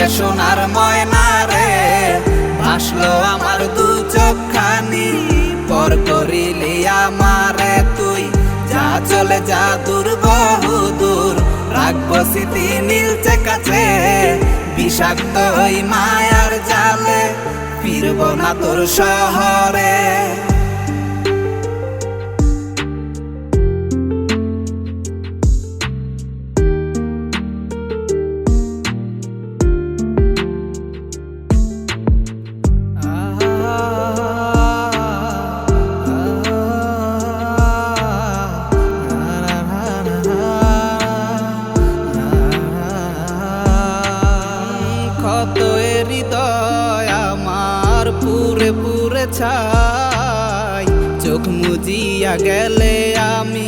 যে সোনার ময়না রে, ভাসলো আমার দু চোখখানি। পর করিলি আমারে তুই, যা চলে যা দূর বহু দূর। রাখবো স্মৃতি নীলচে কাছে, বিষাক্ত ওই মায়ার জালে ফিরবো না তোর শহরে। কত হৃদয় আমার পুরে পুরে ছাই, চোখ মুজিয়া গেলে আমি